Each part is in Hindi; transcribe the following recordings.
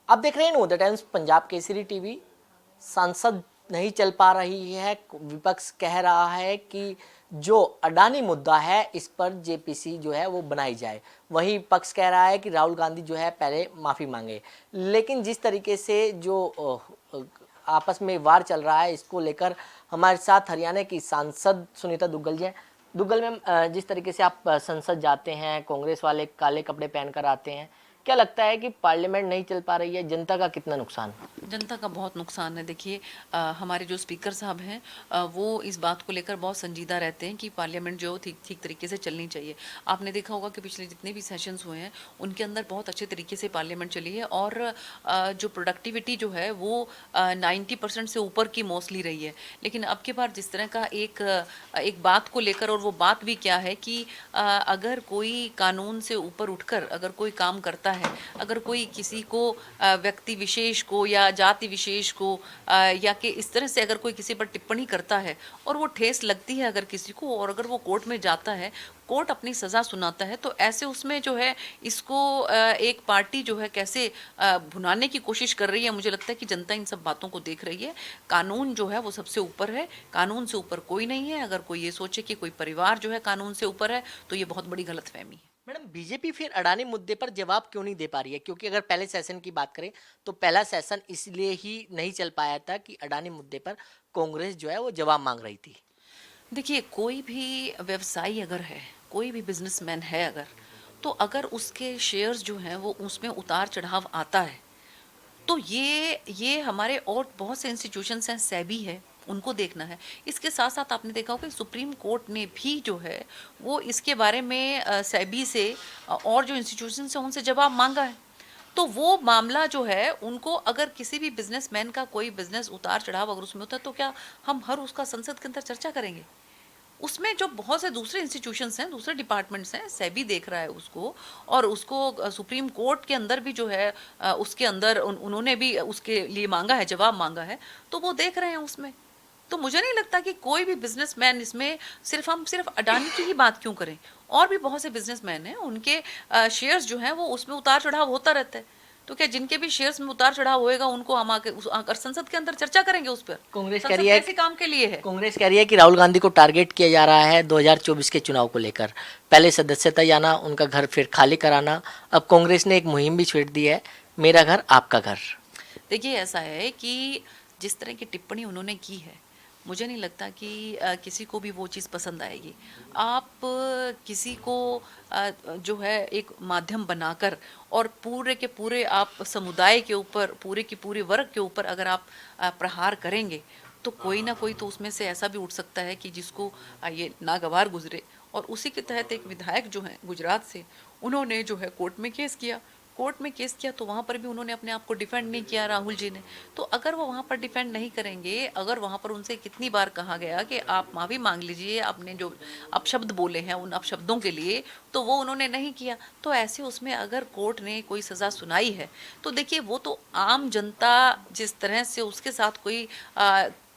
आप देख रहे हैं know the times Punjab Kesari TV. संसद नहीं चल पा रही है, विपक्ष कह रहा है कि जो अडानी मुद्दा है इस पर जेपीसी जो है वो बनाई जाए। वहीं पक्ष कह रहा है कि राहुल गांधी जो है पहले माफ़ी मांगे। लेकिन जिस तरीके से जो आपस में वार चल रहा है इसको लेकर हमारे साथ हरियाणा की सांसद सुनीता दुग्गल जी हैं। दुग्गल मैम, जिस तरीके से आप संसद जाते हैं, कांग्रेस वाले काले कपड़े पहनकर आते हैं, क्या लगता है कि पार्लियामेंट नहीं चल पा रही है, जनता का कितना नुकसान? जनता का बहुत नुकसान है। देखिए, हमारे जो स्पीकर साहब हैं, वो इस बात को लेकर बहुत संजीदा रहते हैं कि पार्लियामेंट जो ठीक ठीक तरीके से चलनी चाहिए। आपने देखा होगा कि पिछले जितने भी सेशंस हुए हैं उनके अंदर बहुत अच्छे तरीके से पार्लियामेंट चली है और जो प्रोडक्टिविटी जो है वो 90% से ऊपर की मोस्टली रही है। लेकिन अब की बार जिस तरह का एक बात को लेकर, और वो बात भी क्या है कि अगर कोई कानून से ऊपर उठकर अगर कोई काम करता है, अगर कोई किसी को व्यक्ति विशेष को या जाति विशेष को या कि इस तरह से अगर कोई किसी पर टिप्पणी करता है और वो ठेस लगती है अगर किसी को, और अगर वो कोर्ट में जाता है, कोर्ट अपनी सज़ा सुनाता है, तो ऐसे उसमें जो है इसको एक पार्टी जो है कैसे भुनाने की कोशिश कर रही है। मुझे लगता है कि जनता इन सब बातों को देख रही है। कानून जो है वो सबसे ऊपर है, कानून से ऊपर कोई नहीं है। अगर कोई ये सोचे कि कोई परिवार जो है कानून से ऊपर है तो ये बहुत बड़ी गलतफहमी है। मैडम, बीजेपी फिर अडानी मुद्दे पर जवाब क्यों नहीं दे पा रही है? क्योंकि अगर पहले सेशन की बात करें तो पहला सेशन इसलिए ही नहीं चल पाया था कि अडानी मुद्दे पर कांग्रेस जो है वो जवाब मांग रही थी। देखिए, कोई भी व्यवसायी अगर है, कोई भी बिजनेसमैन है अगर, तो अगर उसके शेयर्स जो हैं वो उसमें उतार चढ़ाव आता है, तो ये हमारे और बहुत से इंस्टीट्यूशंस हैं, सेबी है, उनको देखना है। इसके साथ साथ आपने देखा होगा कि सुप्रीम कोर्ट ने भी जो है वो इसके बारे में सेबी से और जो इंस्टीट्यूशंस हैं उनसे जवाब मांगा है। तो वो मामला जो है उनको, अगर किसी भी बिजनेसमैन का कोई बिजनेस उतार चढ़ाव अगर उसमें होता है, तो क्या हम हर उसका संसद के अंदर चर्चा करेंगे? उसमें जो बहुत से दूसरे इंस्टीट्यूशंस हैं, दूसरे डिपार्टमेंट्स हैं, सेबी देख रहा है उसको, और उसको सुप्रीम कोर्ट के अंदर भी जो है उसके अंदर उन्होंने भी उसके लिए मांगा है, जवाब मांगा है, तो वो देख रहे हैं उसमें। तो मुझे नहीं लगता कि कोई भी बिजनेसमैन इसमें, सिर्फ अडानी की ही बात क्यों करें, और भी बहुत से बिजनेसमैन हैं, उनके शेयर्स जो हैं वो उसमें उतार चढ़ाव होता रहता है। तो क्या जिनके भी शेयर्स में उतार चढ़ाव होएगा उनको हम आकर संसद के अंदर चर्चा करेंगे उस पर? कांग्रेस कह रही संसद है कैसे काम के लिए है? कांग्रेस कह रही है कि राहुल गांधी को टारगेट किया जा रहा है 2024 के चुनाव को लेकर। पहले सदस्यता जाना, उनका घर फिर खाली कराना। अब कांग्रेस ने एक मुहिम भी छेड़ दी है, मेरा घर आपका घर। देखिए, ऐसा है कि जिस तरह की टिप्पणी उन्होंने की है, मुझे नहीं लगता कि किसी को भी वो चीज़ पसंद आएगी। आप किसी को जो है एक माध्यम बनाकर और पूरे के पूरे आप समुदाय के ऊपर, पूरे की पूरे वर्ग के ऊपर अगर आप प्रहार करेंगे, तो कोई ना कोई तो उसमें से ऐसा भी उठ सकता है कि जिसको ये नागवार गुजरे। और उसी के तहत एक विधायक जो हैं गुजरात से, उन्होंने जो है कोर्ट में केस किया। कोर्ट में केस किया तो वहाँ पर भी उन्होंने अपने आप को डिफेंड नहीं किया, राहुल जी ने। तो अगर वो वहाँ पर डिफेंड नहीं करेंगे, अगर वहाँ पर उनसे कितनी बार कहा गया कि आप माफ़ी मांग लीजिए, आपने जो अपशब्द बोले हैं उन अपशब्दों के लिए, तो वो उन्होंने नहीं किया, तो ऐसे उसमें अगर कोर्ट ने कोई सज़ा सुनाई है, तो देखिए वो तो आम जनता जिस तरह से उसके साथ कोई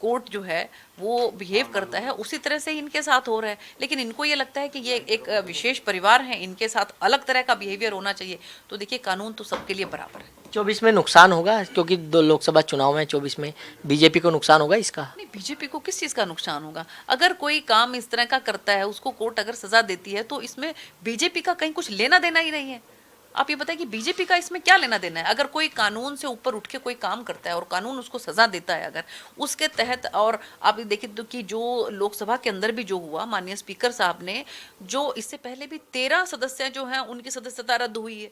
कोर्ट जो है वो बिहेव करता है, उसी तरह से इनके साथ हो रहा है। लेकिन इनको ये लगता है कि ये एक विशेष परिवार है, इनके साथ अलग तरह का बिहेवियर होना चाहिए। तो देखिए, कानून तो सबके लिए बराबर है। 24 में नुकसान होगा क्योंकि दो लोकसभा चुनाव में 24 में बीजेपी को नुकसान होगा इसका। नहीं, बीजेपी को किस चीज़ का नुकसान होगा? अगर कोई काम इस तरह का करता है, उसको कोर्ट अगर सजा देती है, तो इसमें बीजेपी का कहीं कुछ लेना देना ही नहीं है। आप ये बताइए कि बीजेपी का इसमें क्या लेना देना है? अगर कोई कानून से ऊपर उठ के कोई काम करता है और कानून उसको सजा देता है अगर उसके तहत, और आप ये देखिए तो कि जो लोकसभा के अंदर भी जो हुआ, माननीय स्पीकर साहब ने, जो इससे पहले भी 13 सदस्य जो हैं उनकी सदस्यता रद्द हुई है,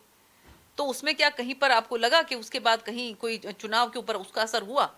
तो उसमें क्या कहीं पर आपको लगा कि उसके बाद कहीं कोई चुनाव के ऊपर उसका असर हुआ?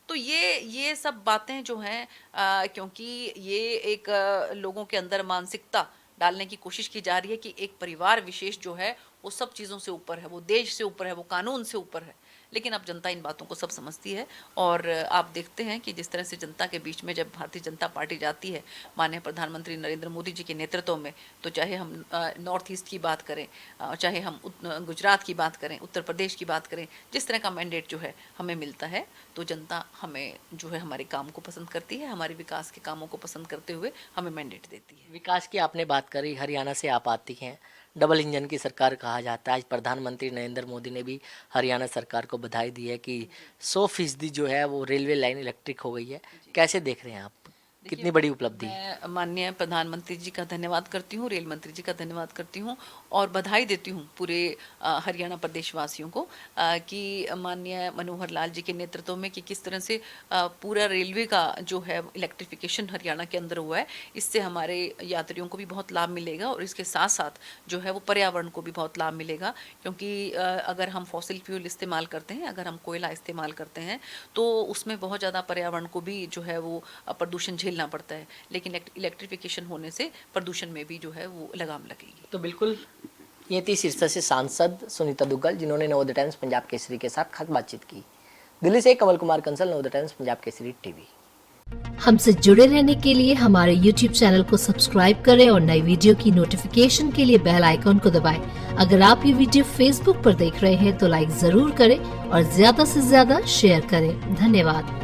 तो ये सब बातें जो हैं, क्योंकि ये एक लोगों के अंदर मानसिकता डालने की कोशिश की जा रही है कि एक परिवार विशेष जो है वो सब चीज़ों से ऊपर है, वो देश से ऊपर है, वो कानून से ऊपर है। लेकिन अब जनता इन बातों को सब समझती है, और आप देखते हैं कि जिस तरह से जनता के बीच में जब भारतीय जनता पार्टी जाती है माननीय प्रधानमंत्री नरेंद्र मोदी जी के नेतृत्व में, तो चाहे हम नॉर्थ ईस्ट की बात करें, चाहे हम गुजरात की बात करें, उत्तर प्रदेश की बात करें, जिस तरह का मैंडेट जो है हमें मिलता है, तो जनता हमें जो है हमारे काम को पसंद करती है, हमारे विकास के कामों को पसंद करते हुए हमें मैंडेट देती है। विकास की आपने बात करी, हरियाणा से आप आती हैं। डबल इंजन की सरकार कहा जाता है। आज प्रधानमंत्री नरेंद्र मोदी ने भी हरियाणा सरकार को बधाई दी है कि 100% जो है वो रेलवे लाइन इलेक्ट्रिक हो गई है। कैसे देख रहे हैं आप, कितनी बड़ी उपलब्धि है? मैं माननीय प्रधानमंत्री जी का धन्यवाद करती हूँ, रेल मंत्री जी का धन्यवाद करती हूँ और बधाई देती हूँ पूरे हरियाणा प्रदेश वासियों को कि माननीय मनोहर लाल जी के नेतृत्व में कि किस तरह से पूरा रेलवे का जो है इलेक्ट्रिफिकेशन हरियाणा के अंदर हुआ है। इससे हमारे यात्रियों को भी बहुत लाभ मिलेगा और इसके साथ साथ जो है वो पर्यावरण को भी बहुत लाभ मिलेगा, क्योंकि अगर हम फॉसिल फ्यूल इस्तेमाल करते हैं, अगर हम कोयला इस्तेमाल करते हैं तो उसमें बहुत ज़्यादा पर्यावरण को भी जो है वो प्रदूषण झेलना पड़ता है, लेकिन इलेक्ट्रिफिकेशन होने से प्रदूषण में भी जो है वो लगाम लगेगी। तो बिल्कुल ये थी सिरसा से सांसद सुनीता दुग्गल, जिन्होंने नवोदय टाइम्स पंजाब केसरी के साथ खास बातचीत की। दिल्ली से कमल कुमार कंसल, नवोदय टाइम्स पंजाब केसरी टीवी। हमसे जुड़े रहने के लिए हमारे YouTube चैनल को सब्सक्राइब करें और नई वीडियो की नोटिफिकेशन के लिए बेल आइकॉन को दबाएं। अगर आप ये वीडियो Facebook पर देख रहे हैं तो लाइक जरूर करें और ज्यादा से ज्यादा शेयर करें। धन्यवाद।